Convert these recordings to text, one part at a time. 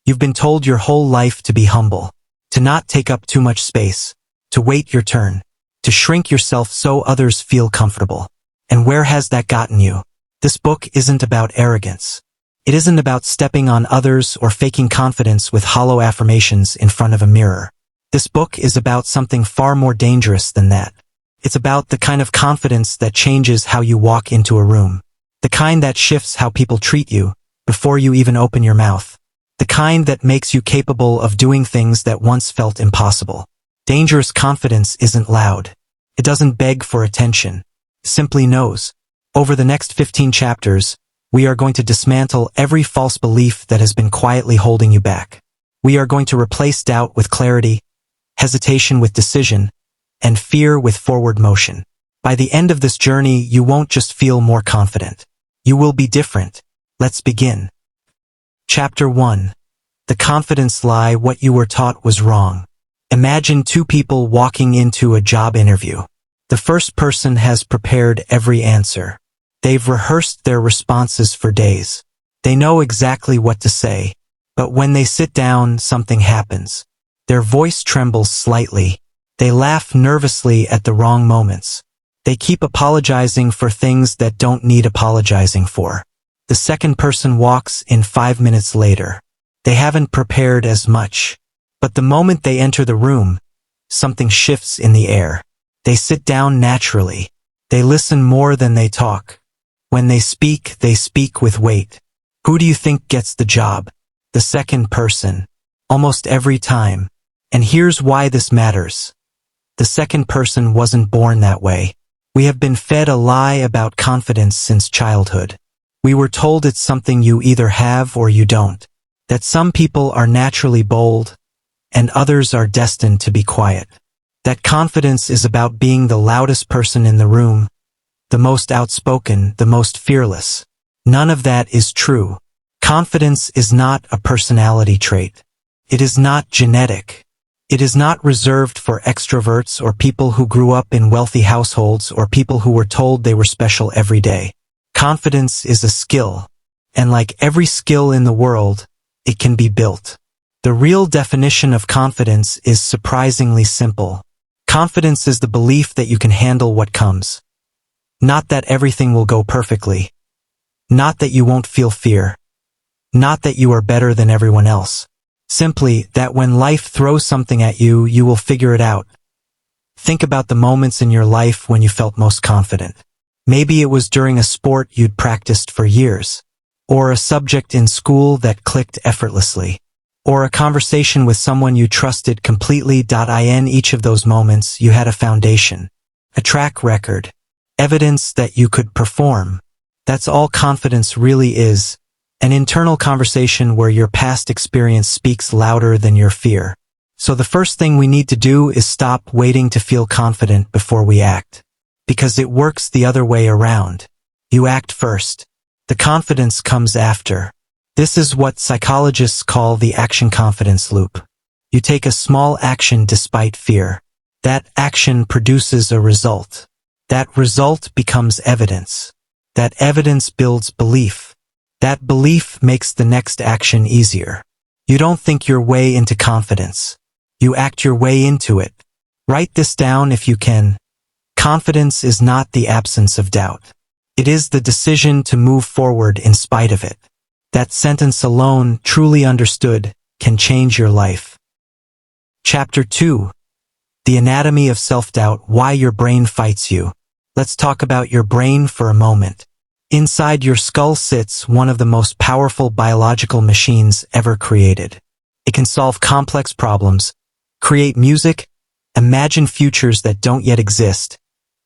You've been told your whole life to be humble, to not take up too much space, to wait your turn, to shrink yourself so others feel comfortable. And where has that gotten you? This book isn't about arrogance. It isn't about stepping on others or faking confidence with hollow affirmations in front of a mirror. This book is about something far more dangerous than that. It's about the kind of confidence that changes how you walk into a room. The kind that shifts how people treat you before you even open your mouth. The kind that makes you capable of doing things that once felt impossible. Dangerous confidence isn't loud. It doesn't beg for attention. It simply knows. Over the next 15 chapters, we are going to dismantle every false belief that has been quietly holding you back. We are going to replace doubt with clarity, hesitation with decision, and fear with forward motion. By the end of this journey, you won't just feel more confident. You will be different. Let's begin. Chapter 1. The confidence lie. What you were taught was wrong. Imagine two people walking into a job interview. The first person has prepared every answer. They've rehearsed their responses for days. They know exactly what to say. But when they sit down, something happens. Their voice trembles slightly. They laugh nervously at the wrong moments. They keep apologizing for things that don't need apologizing for. The second person walks in 5 minutes later. They haven't prepared as much. But the moment they enter the room, something shifts in the air. They sit down naturally. They listen more than they talk. When they speak with weight. Who do you think gets the job? The second person. Almost every time. And here's why this matters. The second person wasn't born that way. We have been fed a lie about confidence since childhood. We were told it's something you either have or you don't. That some people are naturally bold, and others are destined to be quiet. That confidence is about being the loudest person in the room, the most outspoken, the most fearless. None of that is true. Confidence is not a personality trait. It is not genetic. It is not reserved for extroverts or people who grew up in wealthy households or people who were told they were special every day. Confidence is a skill, and like every skill in the world, it can be built. The real definition of confidence is surprisingly simple. Confidence is the belief that you can handle what comes. Not that everything will go perfectly. Not that you won't feel fear. Not that you are better than everyone else. Simply that when life throws something at you, you will figure it out. Think about the moments in your life when you felt most confident. Maybe it was during a sport you'd practiced for years, or a subject in school that clicked effortlessly, or a conversation with someone you trusted completely. In each of those moments, you had a foundation, a track record, evidence that you could perform. That's all confidence really is. An internal conversation where your past experience speaks louder than your fear. So the first thing we need to do is stop waiting to feel confident before we act. Because it works the other way around. You act first. The confidence comes after. This is what psychologists call the action confidence loop. You take a small action despite fear. That action produces a result. That result becomes evidence. That evidence builds belief. That belief makes the next action easier. You don't think your way into confidence. You act your way into it. Write this down if you can. Confidence is not the absence of doubt. It is the decision to move forward in spite of it. That sentence alone, truly understood, can change your life. Chapter 2. The Anatomy of Self-Doubt. Why your brain fights you. Let's talk about your brain for a moment. Inside your skull sits one of the most powerful biological machines ever created. It can solve complex problems, create music, imagine futures that don't yet exist,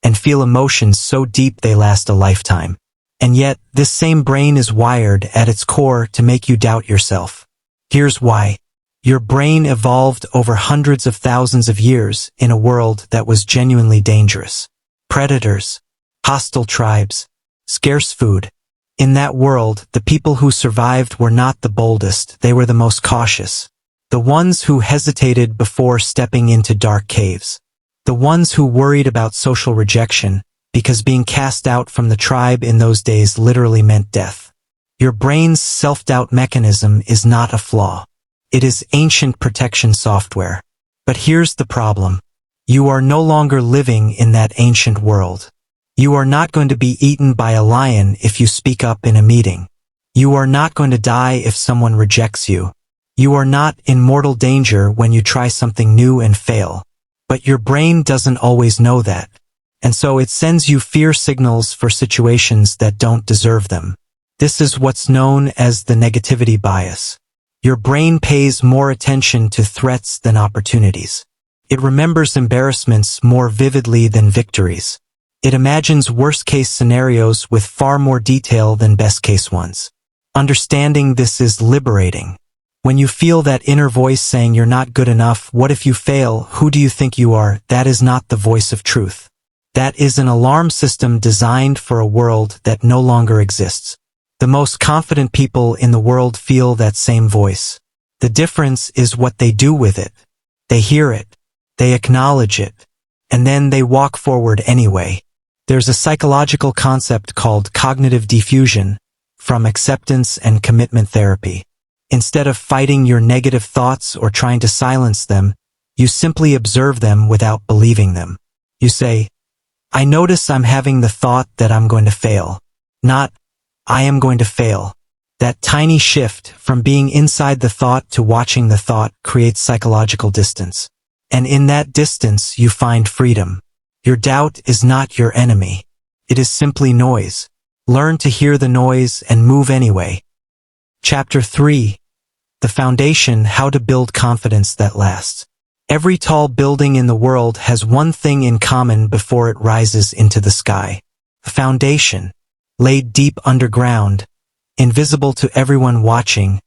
and feel emotions so deep they last a lifetime. And yet, this same brain is wired at its core to make you doubt yourself. Here's why. Your brain evolved over hundreds of thousands of years in a world that was genuinely dangerous. Predators, hostile tribes, scarce food. In that world, the people who survived were not the boldest, they were the most cautious. The ones who hesitated before stepping into dark caves. The ones who worried about social rejection, because being cast out from the tribe in those days literally meant death. Your brain's self-doubt mechanism is not a flaw. It is ancient protection software. But here's the problem. You are no longer living in that ancient world. You are not going to be eaten by a lion if you speak up in a meeting. You are not going to die if someone rejects you. You are not in mortal danger when you try something new and fail. But your brain doesn't always know that. And so it sends you fear signals for situations that don't deserve them. This is what's known as the negativity bias. Your brain pays more attention to threats than opportunities. It remembers embarrassments more vividly than victories. It imagines worst-case scenarios with far more detail than best-case ones. Understanding this is liberating. When you feel that inner voice saying you're not good enough, what if you fail, who do you think you are, that is not the voice of truth. That is an alarm system designed for a world that no longer exists. The most confident people in the world feel that same voice. The difference is what they do with it. They hear it. They acknowledge it. And then they walk forward anyway. There's a psychological concept called cognitive defusion, from acceptance and commitment therapy. Instead of fighting your negative thoughts or trying to silence them, you simply observe them without believing them. You say, I notice I'm having the thought that I'm going to fail. Not, I am going to fail. That tiny shift from being inside the thought to watching the thought creates psychological distance. And in that distance, you find freedom. Your doubt is not your enemy. It is simply noise. Learn to hear the noise and move anyway. Chapter 3. The Foundation: How to Build Confidence That Lasts. Every tall building in the world has one thing in common before it rises into the sky. A foundation, laid deep underground, invisible to everyone watching,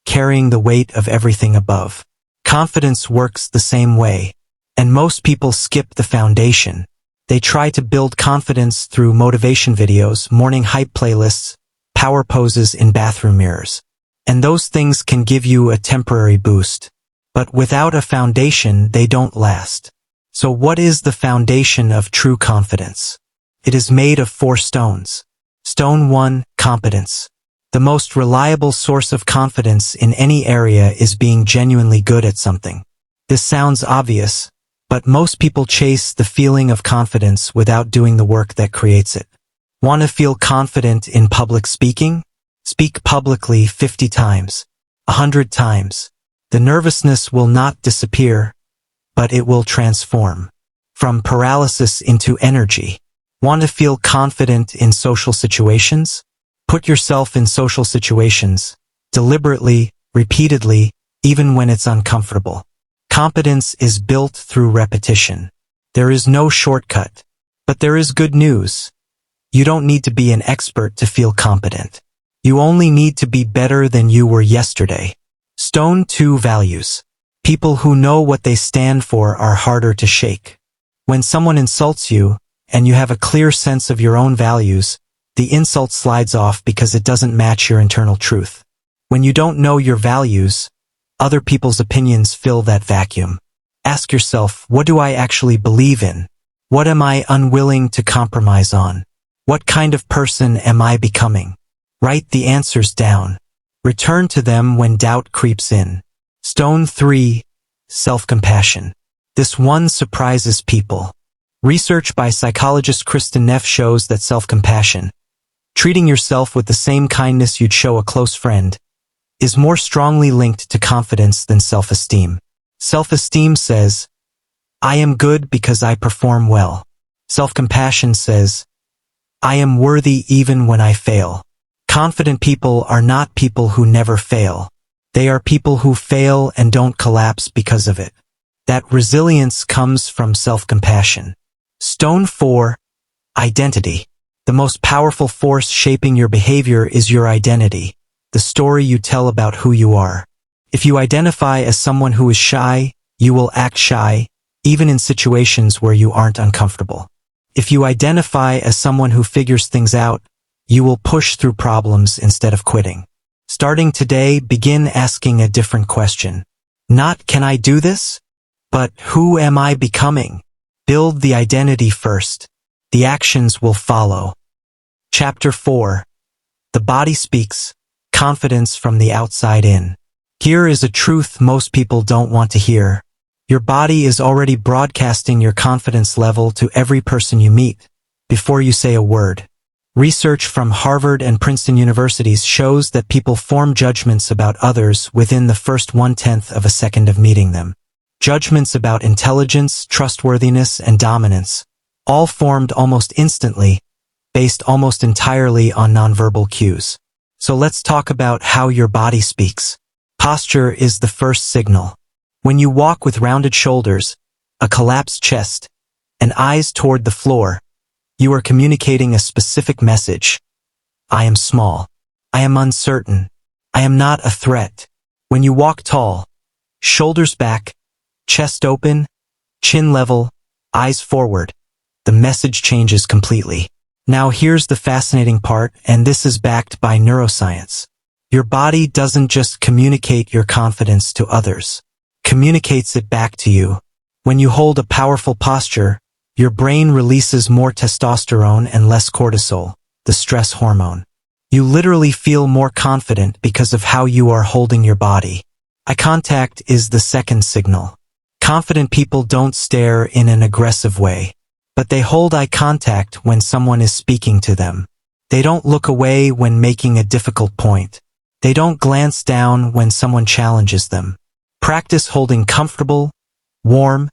carrying the weight of everything above. Confidence works the same way. And most people skip the foundation. They try to build confidence through motivation videos, morning hype playlists, power poses in bathroom mirrors. And those things can give you a temporary boost. But without a foundation, they don't last. So what is the foundation of true confidence? It is made of 4 stones. Stone 1, competence. The most reliable source of confidence in any area is being genuinely good at something. This sounds obvious, but most people chase the feeling of confidence without doing the work that creates it. Want to feel confident in public speaking? Speak publicly 50 times, 100 times. The nervousness will not disappear, but it will transform. From paralysis into energy. Want to feel confident in social situations? Put yourself in social situations, deliberately, repeatedly, even when it's uncomfortable. Competence is built through repetition. There is no shortcut. But there is good news. You don't need to be an expert to feel competent. You only need to be better than you were yesterday. Stone 2, values. People who know what they stand for are harder to shake. When someone insults you, and you have a clear sense of your own values, the insult slides off because it doesn't match your internal truth. When you don't know your values, other people's opinions fill that vacuum. Ask yourself, what do I actually believe in? What am I unwilling to compromise on? What kind of person am I becoming? Write the answers down. Return to them when doubt creeps in. Stone 3, self-compassion. This one surprises people. Research by psychologist Kristin Neff shows that self-compassion, treating yourself with the same kindness you'd show a close friend, is more strongly linked to confidence than self-esteem. Self-esteem says, I am good because I perform well. Self-compassion says, I am worthy even when I fail. Confident people are not people who never fail. They are people who fail and don't collapse because of it. That resilience comes from self-compassion. Stone 4, identity. The most powerful force shaping your behavior is your identity, the story you tell about who you are. If you identify as someone who is shy, you will act shy, even in situations where you aren't uncomfortable. If you identify as someone who figures things out, you will push through problems instead of quitting. Starting today, begin asking a different question. Not, can I do this? But, who am I becoming? Build the identity first. The actions will follow. Chapter 4. The body speaks. Confidence from the outside in. Here is a truth most people don't want to hear. Your body is already broadcasting your confidence level to every person you meet before you say a word. Research from Harvard and Princeton universities shows that people form judgments about others within the first 1/10 of a second of meeting them. Judgments about intelligence, trustworthiness, and dominance, all formed almost instantly, based almost entirely on nonverbal cues. So let's talk about how your body speaks. Posture is the first signal. When you walk with rounded shoulders, a collapsed chest, and eyes toward the floor, you are communicating a specific message. I am small. I am uncertain. I am not a threat. When you walk tall, shoulders back, chest open, chin level, eyes forward, the message changes completely. Now here's the fascinating part, and this is backed by neuroscience. Your body doesn't just communicate your confidence to others. Communicates it back to you. When you hold a powerful posture, your brain releases more testosterone and less cortisol, the stress hormone. You literally feel more confident because of how you are holding your body. Eye contact is the second signal. Confident people don't stare in an aggressive way, but they hold eye contact when someone is speaking to them. They don't look away when making a difficult point. They don't glance down when someone challenges them. Practice holding comfortable, warm,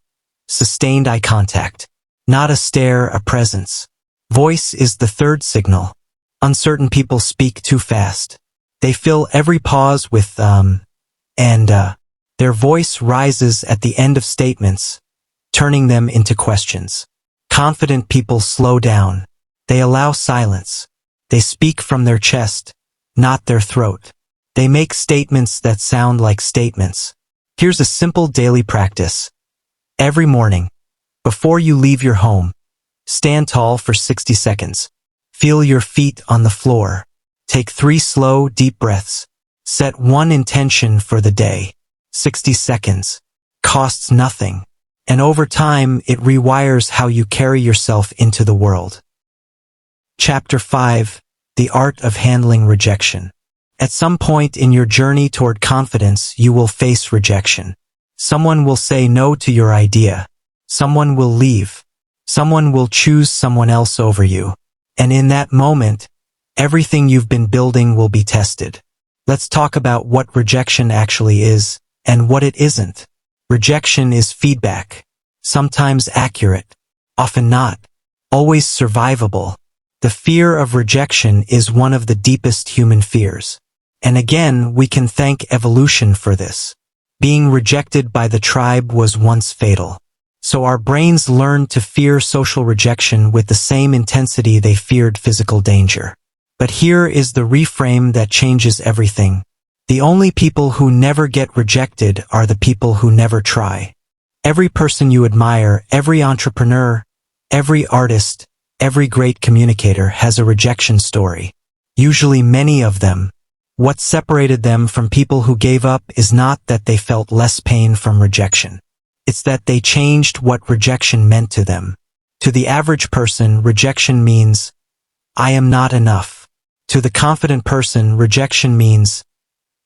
sustained eye contact. Not a stare, a presence. Voice is the third signal. Uncertain people speak too fast. They fill every pause with Their voice rises at the end of statements, turning them into questions. Confident people slow down. They allow silence. They speak from their chest, not their throat. They make statements that sound like statements. Here's a simple daily practice. Every morning, before you leave your home, stand tall for 60 seconds. Feel your feet on the floor. Take 3 slow, deep breaths. Set one intention for the day. 60 seconds. Costs nothing. And over time, it rewires how you carry yourself into the world. Chapter 5. The Art of Handling Rejection. At some point in your journey toward confidence, you will face rejection. Someone will say no to your idea. Someone will leave. Someone will choose someone else over you. And in that moment, everything you've been building will be tested. Let's talk about what rejection actually is and what it isn't. Rejection is feedback. Sometimes accurate, often not, always survivable. The fear of rejection is one of the deepest human fears. And again, we can thank evolution for this. Being rejected by the tribe was once fatal. So our brains learned to fear social rejection with the same intensity they feared physical danger. But here is the reframe that changes everything. The only people who never get rejected are the people who never try. Every person you admire, every entrepreneur, every artist, every great communicator has a rejection story. Usually many of them. What separated them from people who gave up is not that they felt less pain from rejection. It's that they changed what rejection meant to them. To the average person, rejection means, I am not enough. To the confident person, rejection means,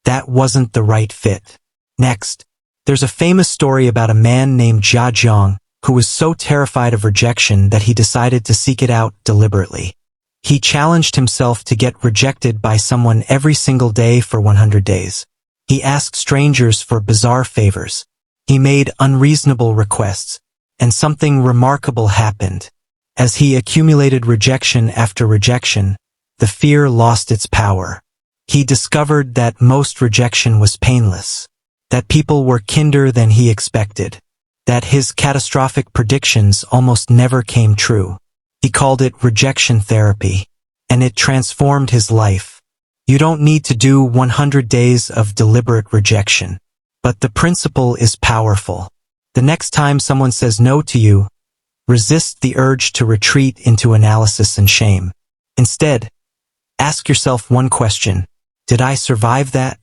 that wasn't the right fit. Next, there's a famous story about a man named Jia Jiang who was so terrified of rejection that he decided to seek it out deliberately. He challenged himself to get rejected by someone every single day for 100 days. He asked strangers for bizarre favors. He made unreasonable requests, and something remarkable happened. As he accumulated rejection after rejection, the fear lost its power. He discovered that most rejection was painless, that people were kinder than he expected, that his catastrophic predictions almost never came true. He called it rejection therapy, and it transformed his life. You don't need to do 100 days of deliberate rejection. But the principle is powerful. The next time someone says no to you, resist the urge to retreat into analysis and shame. Instead, ask yourself one question. Did I survive that?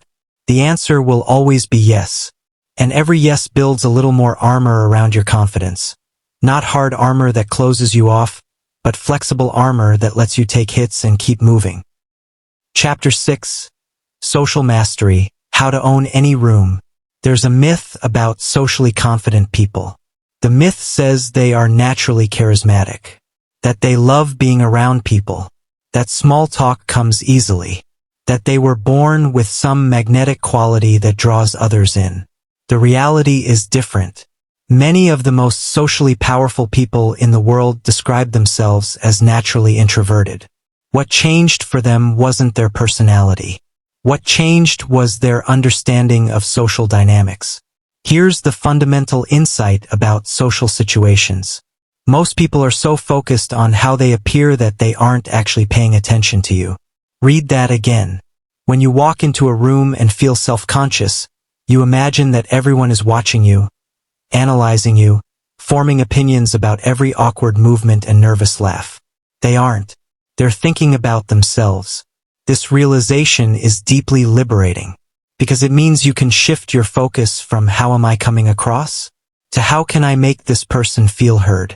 The answer will always be yes. And every yes builds a little more armor around your confidence. Not hard armor that closes you off, but flexible armor that lets you take hits and keep moving. Chapter 6. Social Mastery. How to own any room. There's a myth about socially confident people. The myth says they are naturally charismatic, that they love being around people, that small talk comes easily, that they were born with some magnetic quality that draws others in. The reality is different. Many of the most socially powerful people in the world describe themselves as naturally introverted. What changed for them wasn't their personality. What changed was their understanding of social dynamics. Here's the fundamental insight about social situations. Most people are so focused on how they appear that they aren't actually paying attention to you. Read that again. When you walk into a room and feel self-conscious, you imagine that everyone is watching you, analyzing you, forming opinions about every awkward movement and nervous laugh. They aren't. They're thinking about themselves. This realization is deeply liberating, because it means you can shift your focus from how am I coming across to how can I make this person feel heard.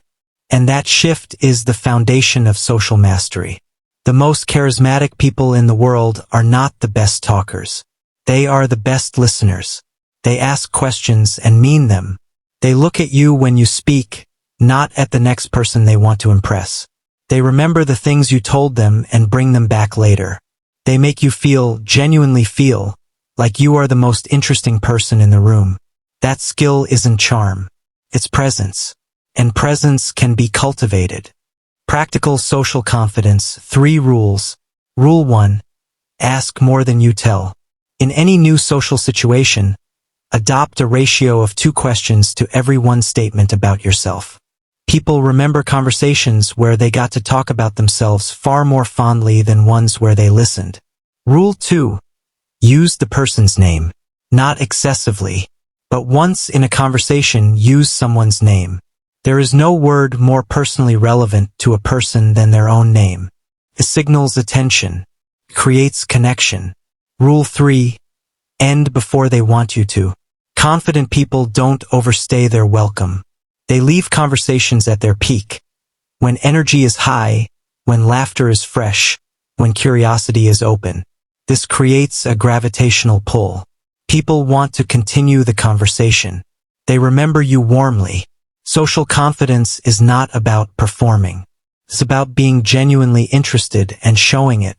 And that shift is the foundation of social mastery. The most charismatic people in the world are not the best talkers. They are the best listeners. They ask questions and mean them. They look at you when you speak, not at the next person they want to impress. They remember the things you told them and bring them back later. They make you genuinely feel, like you are the most interesting person in the room. That skill isn't charm. It's presence. And presence can be cultivated. Practical social confidence, 3 rules. Rule 1. Ask more than you tell. In any new social situation, adopt a ratio of 2 questions to every 1 statement about yourself. People remember conversations where they got to talk about themselves far more fondly than ones where they listened. Rule 2. Use the person's name. Not excessively, but once in a conversation, use someone's name. There is no word more personally relevant to a person than their own name. It signals attention, creates connection. Rule 3. End before they want you to. Confident people don't overstay their welcome. They leave conversations at their peak. When energy is high, when laughter is fresh, when curiosity is open. This creates a gravitational pull. People want to continue the conversation. They remember you warmly. Social confidence is not about performing. It's about being genuinely interested and showing it.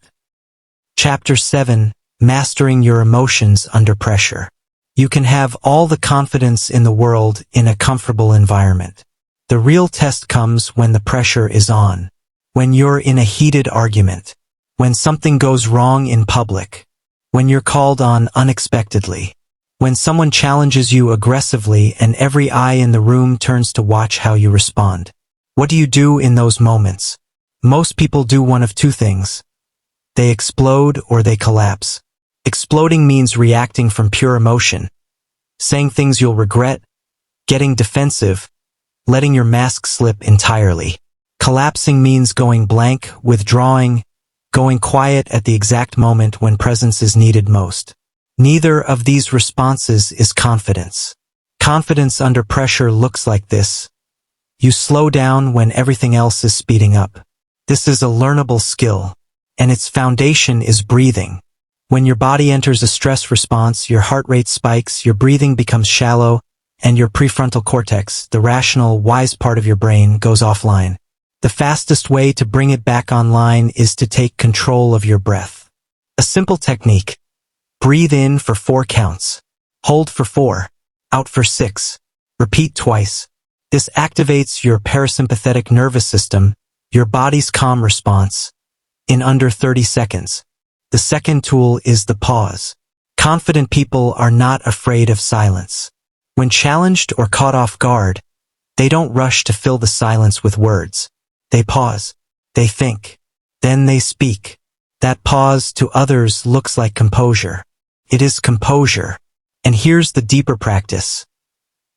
Chapter 7. Mastering your emotions under pressure. You can have all the confidence in the world in a comfortable environment. The real test comes when the pressure is on. When you're in a heated argument. When something goes wrong in public. When you're called on unexpectedly. When someone challenges you aggressively and every eye in the room turns to watch how you respond. What do you do in those moments? Most people do one of 2 things. They explode or they collapse. Exploding means reacting from pure emotion, saying things you'll regret, getting defensive, letting your mask slip entirely. Collapsing means going blank, withdrawing, going quiet at the exact moment when presence is needed most. Neither of these responses is confidence. Confidence under pressure looks like this. You slow down when everything else is speeding up. This is a learnable skill, and its foundation is breathing. When your body enters a stress response, your heart rate spikes, your breathing becomes shallow, and your prefrontal cortex, the rational, wise part of your brain, goes offline. The fastest way to bring it back online is to take control of your breath. A simple technique. Breathe in for 4 counts. Hold for 4. Out for 6. Repeat twice. This activates your parasympathetic nervous system, your body's calm response, in under 30 seconds. The second tool is the pause. Confident people are not afraid of silence. When challenged or caught off guard, they don't rush to fill the silence with words. They pause. They think. Then they speak. That pause to others looks like composure. It is composure. And here's the deeper practice.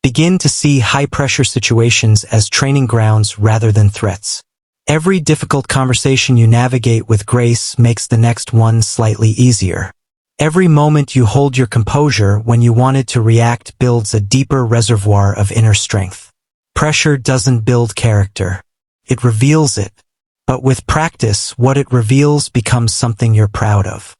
Begin to see high-pressure situations as training grounds rather than threats. Every difficult conversation you navigate with grace makes the next one slightly easier. Every moment you hold your composure when you wanted to react builds a deeper reservoir of inner strength. Pressure doesn't build character. It reveals it. But with practice, what it reveals becomes something you're proud of.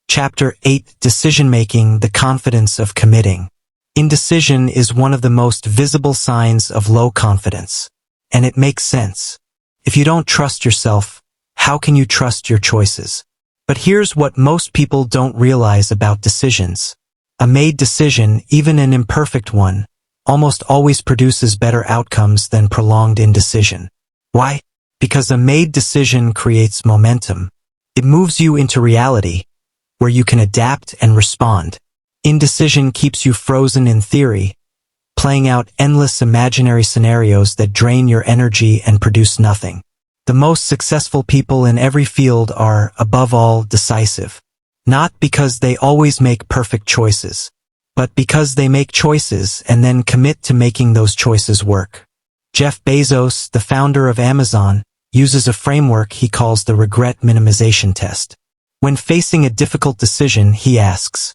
Chapter 8: Decision-making, the confidence of committing. Indecision is one of the most visible signs of low confidence. And it makes sense. If you don't trust yourself, how can you trust your choices? But here's what most people don't realize about decisions. A made decision, even an imperfect one, almost always produces better outcomes than prolonged indecision. Why? Because a made decision creates momentum. It moves you into reality, where you can adapt and respond. Indecision keeps you frozen in theory, playing out endless imaginary scenarios that drain your energy and produce nothing. The most successful people in every field are, above all, decisive. Not because they always make perfect choices, but because they make choices and then commit to making those choices work. Jeff Bezos, the founder of Amazon, uses a framework he calls the regret minimization test. When facing a difficult decision, he asks,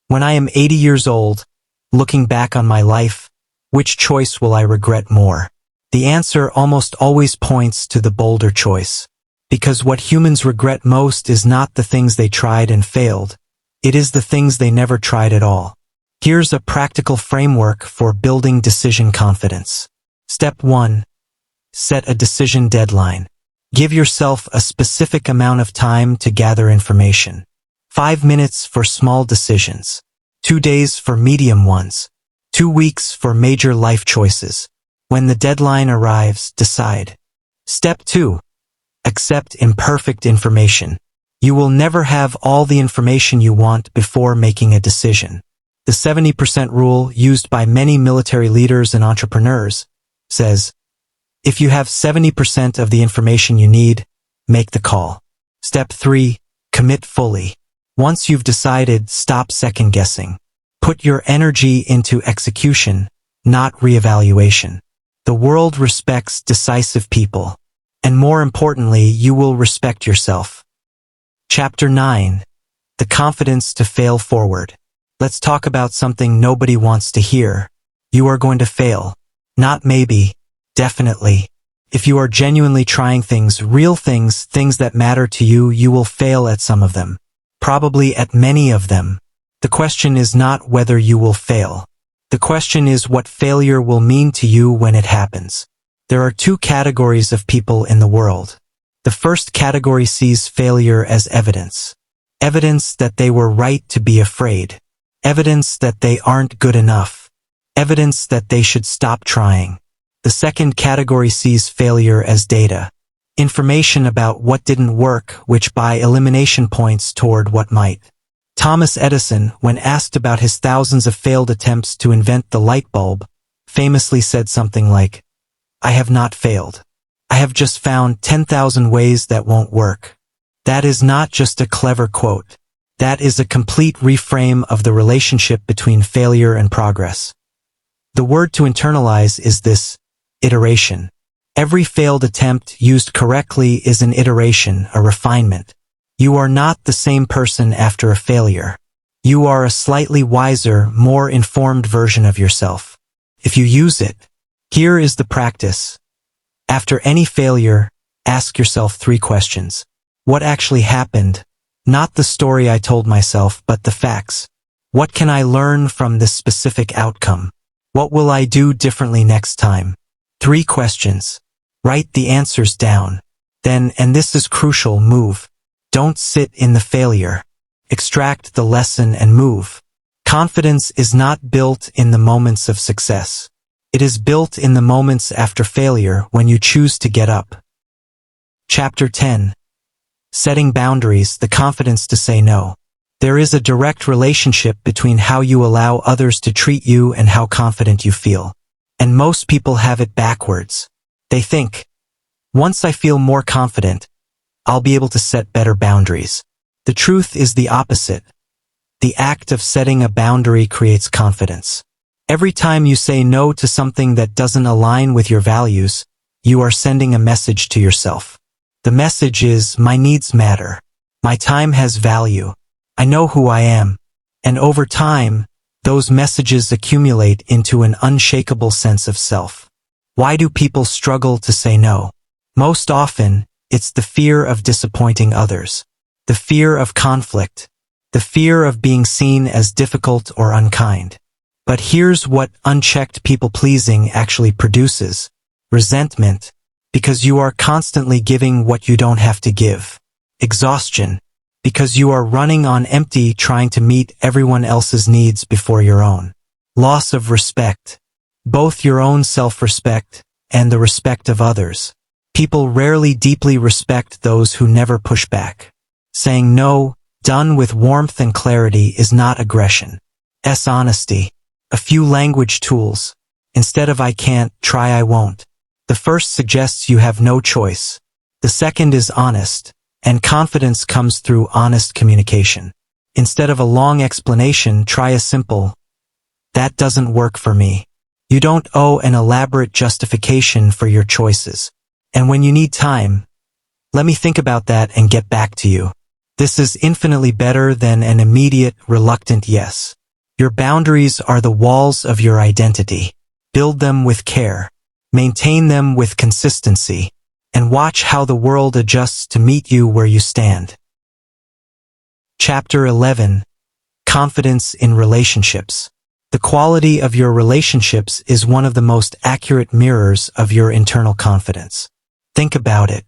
"When I am 80 years old, looking back on my life, which choice will I regret more?" The answer almost always points to the bolder choice. Because what humans regret most is not the things they tried and failed. It is the things they never tried at all. Here's a practical framework for building decision confidence. Step 1. Set a decision deadline. Give yourself a specific amount of time to gather information. 5 minutes for small decisions. 2 days for medium ones. 2 weeks for major life choices. When the deadline arrives, decide. Step 2. Accept imperfect information. You will never have all the information you want before making a decision. The 70% rule, used by many military leaders and entrepreneurs, says, if you have 70% of the information you need, make the call. Step 3. Commit fully. Once you've decided, stop second-guessing. Put your energy into execution, not reevaluation. The world respects decisive people. And more importantly, you will respect yourself. Chapter 9. The confidence to fail forward. Let's talk about something nobody wants to hear. You are going to fail. Not maybe. Definitely. If you are genuinely trying things, real things, things that matter to you, you will fail at some of them. Probably at many of them. The question is not whether you will fail. The question is what failure will mean to you when it happens. There are 2 categories of people in the world. The first category sees failure as evidence. Evidence that they were right to be afraid. Evidence that they aren't good enough. Evidence that they should stop trying. The second category sees failure as data. Information about what didn't work, which by elimination points toward what might. Thomas Edison, when asked about his thousands of failed attempts to invent the light bulb, famously said something like, "I have not failed. I have just found 10,000 ways that won't work." That is not just a clever quote. That is a complete reframe of the relationship between failure and progress. The word to internalize is this: iteration. Every failed attempt used correctly is an iteration, a refinement. You are not the same person after a failure. You are a slightly wiser, more informed version of yourself. If you use it, here is the practice. After any failure, ask yourself 3 questions. What actually happened? Not the story I told myself, but the facts. What can I learn from this specific outcome? What will I do differently next time? 3 questions. Write the answers down. Then, and this is crucial, move. Don't sit in the failure. Extract the lesson and move. Confidence is not built in the moments of success. It is built in the moments after failure when you choose to get up. Chapter 10. Setting boundaries, the confidence to say no. There is a direct relationship between how you allow others to treat you and how confident you feel. And most people have it backwards. They think, once I feel more confident, I'll be able to set better boundaries. The truth is the opposite. The act of setting a boundary creates confidence. Every time you say no to something that doesn't align with your values, you are sending a message to yourself. The message is, my needs matter. My time has value. I know who I am. And over time, those messages accumulate into an unshakable sense of self. Why do people struggle to say no? Most often, it's the fear of disappointing others. The fear of conflict. the fear of being seen as difficult or unkind. But here's what unchecked people-pleasing actually produces: resentment, because you are constantly giving what you don't have to give. Exhaustion, because you are running on empty trying to meet everyone else's needs before your own. Loss of respect, both your own self-respect and the respect of others. People rarely deeply respect those who never push back. Saying no, done with warmth and clarity, is not aggression. Honesty. A few language tools. Instead of "I can't," try "I won't." The first suggests you have no choice. The second is honest, and confidence comes through honest communication. Instead of a long explanation, try a simple, "That doesn't work for me." You don't owe an elaborate justification for your choices. And when you need time, "Let me think about that and get back to you." This is infinitely better than an immediate, reluctant yes. Your boundaries are the walls of your identity. Build them with care. Maintain them with consistency. And watch how the world adjusts to meet you where you stand. Chapter 11. Confidence in relationships. The quality of your relationships is one of the most accurate mirrors of your internal confidence. Think about it.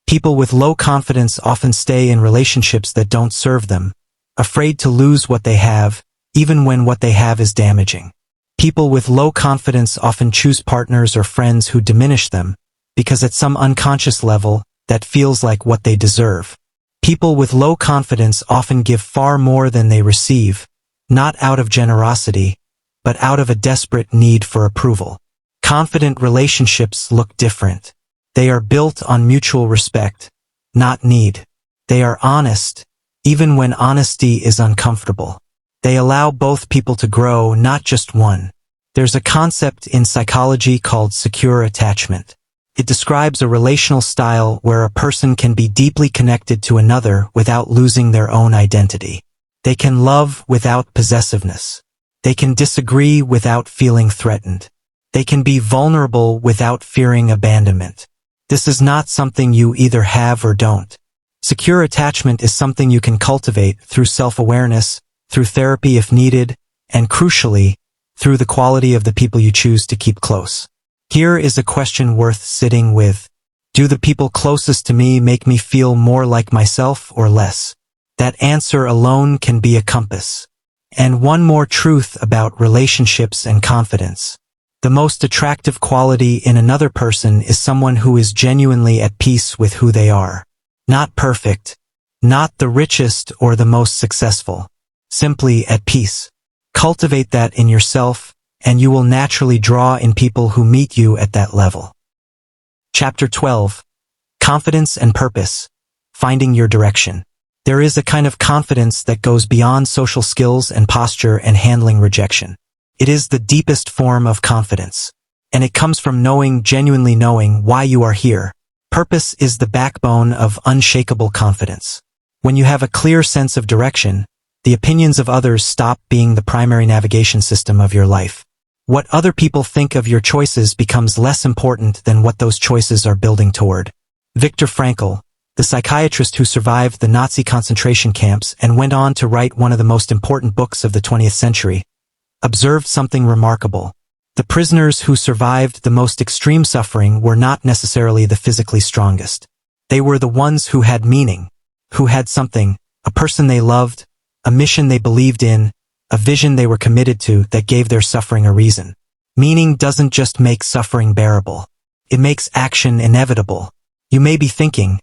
People with low confidence often stay in relationships that don't serve them, afraid to lose what they have, even when what they have is damaging. People with low confidence often choose partners or friends who diminish them, because at some unconscious level, that feels like what they deserve. People with low confidence often give far more than they receive, not out of generosity, but out of a desperate need for approval. Confident relationships look different. They are built on mutual respect, not need. They are honest, even when honesty is uncomfortable. They allow both people to grow, not just one. There's a concept in psychology called secure attachment. It describes a relational style where a person can be deeply connected to another without losing their own identity. They can love without possessiveness. They can disagree without feeling threatened. They can be vulnerable without fearing abandonment. This is not something you either have or don't. Secure attachment is something you can cultivate through self-awareness, through therapy if needed, and crucially, through the quality of the people you choose to keep close. Here is a question worth sitting with. Do the people closest to me make me feel more like myself or less? That answer alone can be a compass. And one more truth about relationships and confidence. The most attractive quality in another person is someone who is genuinely at peace with who they are. Not perfect, not the richest or the most successful. Simply at peace. Cultivate that in yourself, and you will naturally draw in people who meet you at that level. Chapter 12. Confidence and Purpose. Finding your direction. There is a kind of confidence that goes beyond social skills and posture and handling rejection. It is the deepest form of confidence. And it comes from genuinely knowing why you are here. Purpose is the backbone of unshakable confidence. When you have a clear sense of direction, the opinions of others stop being the primary navigation system of your life. What other people think of your choices becomes less important than what those choices are building toward. Viktor Frankl, the psychiatrist who survived the Nazi concentration camps and went on to write one of the most important books of the 20th century, observed something remarkable. The prisoners who survived the most extreme suffering were not necessarily the physically strongest. They were the ones who had meaning, who had something, a person they loved, a mission they believed in, a vision they were committed to that gave their suffering a reason. Meaning doesn't just make suffering bearable. It makes action inevitable. You may be thinking,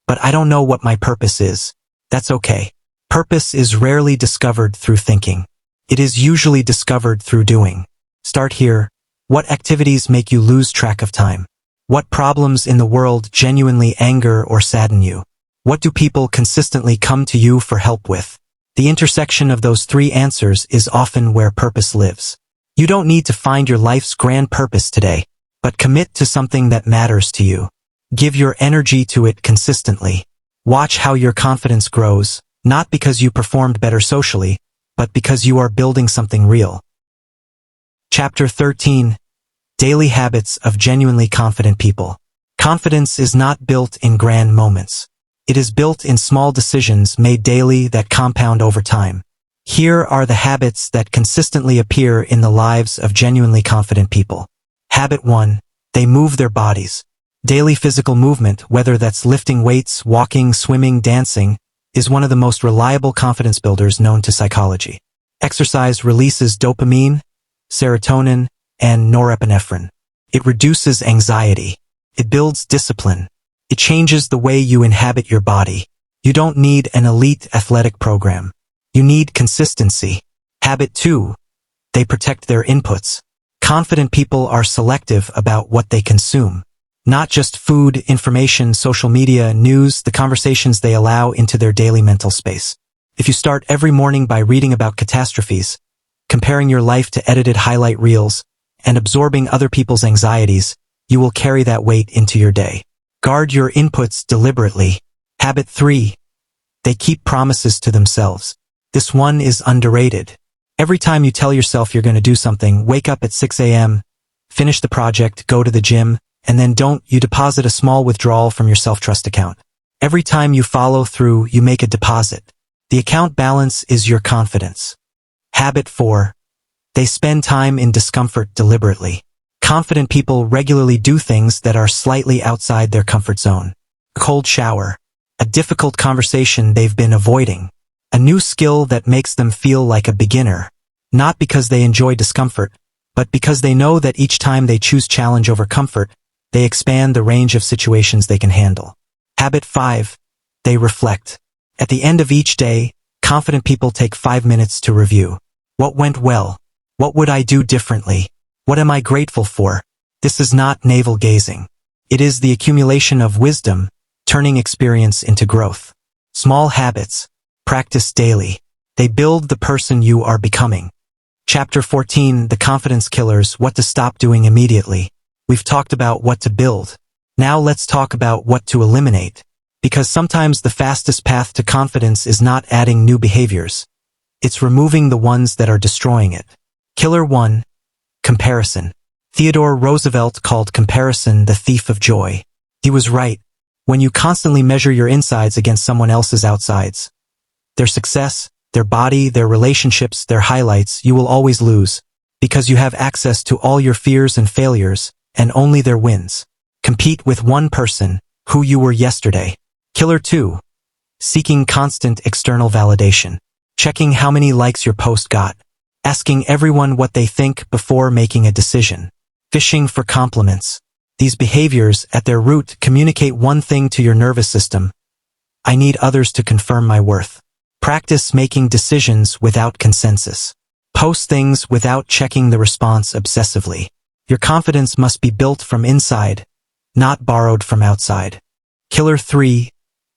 but I don't know what my purpose is. That's okay. Purpose is rarely discovered through thinking. It is usually discovered through doing. Start here. What activities make you lose track of time? What problems in the world genuinely anger or sadden you? What do people consistently come to you for help with? The intersection of those three answers is often where purpose lives. You don't need to find your life's grand purpose today, but commit to something that matters to you. Give your energy to it consistently. Watch how your confidence grows, not because you performed better socially, but because you are building something real. Chapter 13. Daily Habits of Genuinely Confident People. Confidence is not built in grand moments. It is built in small decisions made daily that compound over time. Here are the habits that consistently appear in the lives of genuinely confident people. Habit 1. They move their bodies. Daily physical movement, whether that's lifting weights, walking, swimming, dancing, is one of the most reliable confidence builders known to psychology. Exercise releases dopamine, serotonin, and norepinephrine. It reduces anxiety. It builds discipline. It changes the way you inhabit your body. You don't need an elite athletic program. You need consistency. Habit 2. They protect their inputs. Confident people are selective about what they consume. Not just food, information, social media, news, the conversations they allow into their daily mental space. If you start every morning by reading about catastrophes, comparing your life to edited highlight reels, and absorbing other people's anxieties, you will carry that weight into your day. Guard your inputs deliberately. Habit 3. They keep promises to themselves. This one is underrated. Every time you tell yourself you're going to do something, wake up at 6 a.m., finish the project, go to the gym, and then you deposit a small withdrawal from your self-trust account. Every time you follow through, you make a deposit. The account balance is your confidence. Habit 4. They spend time in discomfort deliberately. Confident people regularly do things that are slightly outside their comfort zone. A cold shower. A difficult conversation they've been avoiding. A new skill that makes them feel like a beginner. Not because they enjoy discomfort, but because they know that each time they choose challenge over comfort, they expand the range of situations they can handle. Habit 5. They reflect. At the end of each day, confident people take 5 minutes to review. What went well? What would I do differently? What am I grateful for? This is not navel-gazing. It is the accumulation of wisdom, turning experience into growth. Small habits. Practice daily. They build the person you are becoming. Chapter 14, The Confidence Killers, What to Stop Doing Immediately. We've talked about what to build. Now let's talk about what to eliminate. Because sometimes the fastest path to confidence is not adding new behaviors. It's removing the ones that are destroying it. Killer 1. Comparison. Theodore Roosevelt called comparison the thief of joy. He was right. When you constantly measure your insides against someone else's outsides, their success, their body, their relationships, their highlights, you will always lose, because you have access to all your fears and failures, and only their wins. Compete with one person, who you were yesterday. Killer 2. Seeking constant external validation. Checking how many likes your post got. Asking everyone what they think before making a decision. Fishing for compliments. These behaviors, at their root, communicate one thing to your nervous system. I need others to confirm my worth. Practice making decisions without consensus. Post things without checking the response obsessively. Your confidence must be built from inside, not borrowed from outside. Killer 3.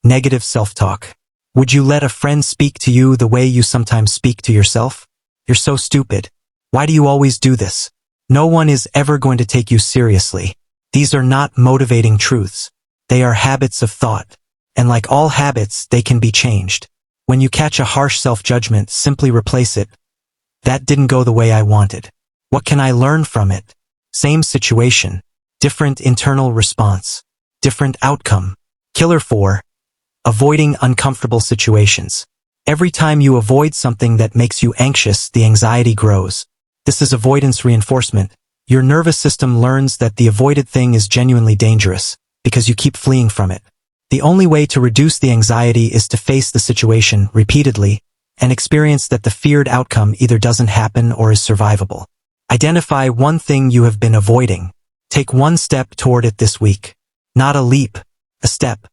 Negative self-talk. Would you let a friend speak to you the way you sometimes speak to yourself? You're so stupid. Why do you always do this? No one is ever going to take you seriously. These are not motivating truths. They are habits of thought. And like all habits, they can be changed. When you catch a harsh self-judgment, simply replace it. That didn't go the way I wanted. What can I learn from it? Same situation. Different internal response. Different outcome. Killer 4. Avoiding uncomfortable situations. Every time you avoid something that makes you anxious, the anxiety grows. This is avoidance reinforcement. Your nervous system learns that the avoided thing is genuinely dangerous, because you keep fleeing from it. The only way to reduce the anxiety is to face the situation repeatedly and experience that the feared outcome either doesn't happen or is survivable. Identify one thing you have been avoiding. Take one step toward it this week. Not a leap, a step.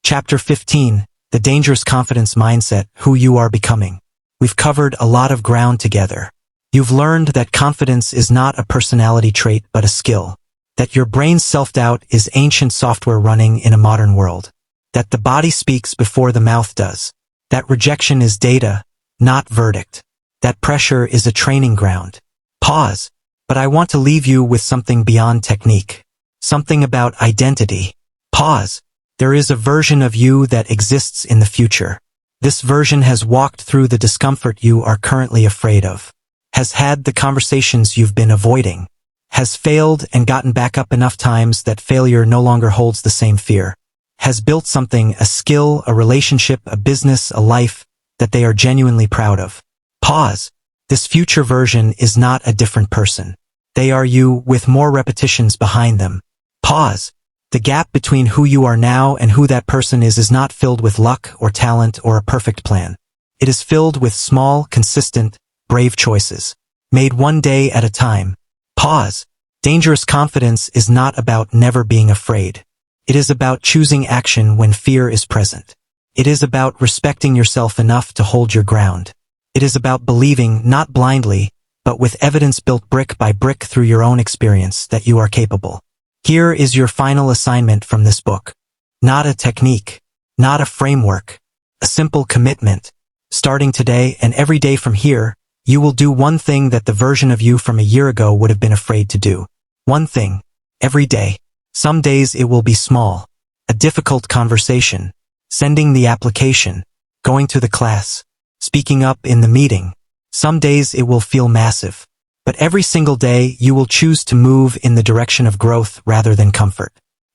Chapter 15, The Dangerous Confidence Mindset, Who You Are Becoming. We've covered a lot of ground together. You've learned that confidence is not a personality trait but a skill. That your brain's self-doubt is ancient software running in a modern world. That the body speaks before the mouth does. That rejection is data, not verdict. That pressure is a training ground. Pause. But I want to leave you with something beyond technique. Something about identity. Pause. There is a version of you that exists in the future. This version has walked through the discomfort you are currently afraid of. Has had the conversations you've been avoiding. Has failed and gotten back up enough times that failure no longer holds the same fear. has built something, a skill, a relationship, a business, a life that they are genuinely proud of. Pause. This future version is not a different person. They are you with more repetitions behind them. Pause. The gap between who you are now and who that person is not filled with luck or talent or a perfect plan. It is filled with small, consistent, brave choices, made one day at a time. Pause. Dangerous confidence is not about never being afraid. It is about choosing action when fear is present. It is about respecting yourself enough to hold your ground. It is about believing, not blindly, but with evidence built brick by brick through your own experience, that you are capable. Here is your final assignment from this book. Not a technique, not a framework, a simple commitment. Starting today and every day from here, you will do one thing that the version of you from a year ago would have been afraid to do. One thing, every day. Some days it will be small, a difficult conversation, sending the application, going to the class, speaking up in the meeting. Some days it will feel massive, but every single day you will choose to move in the direction of growth rather than comfort.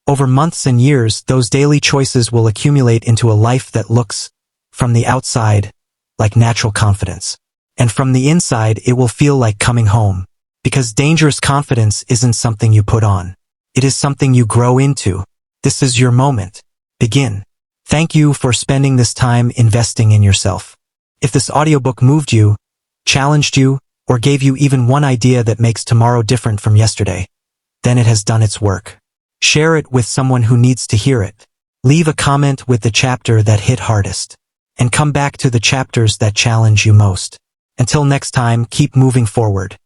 Over months and years, those daily choices will accumulate into a life that looks, from the outside, like natural confidence. And from the inside, it will feel like coming home. Because dangerous confidence isn't something you put on. It is something you grow into. This is your moment. Begin. Thank you for spending this time investing in yourself. If this audiobook moved you, challenged you, or gave you even one idea that makes tomorrow different from yesterday, then it has done its work. Share it with someone who needs to hear it. Leave a comment with the chapter that hit hardest. And come back to the chapters that challenge you most. Until next time, keep moving forward.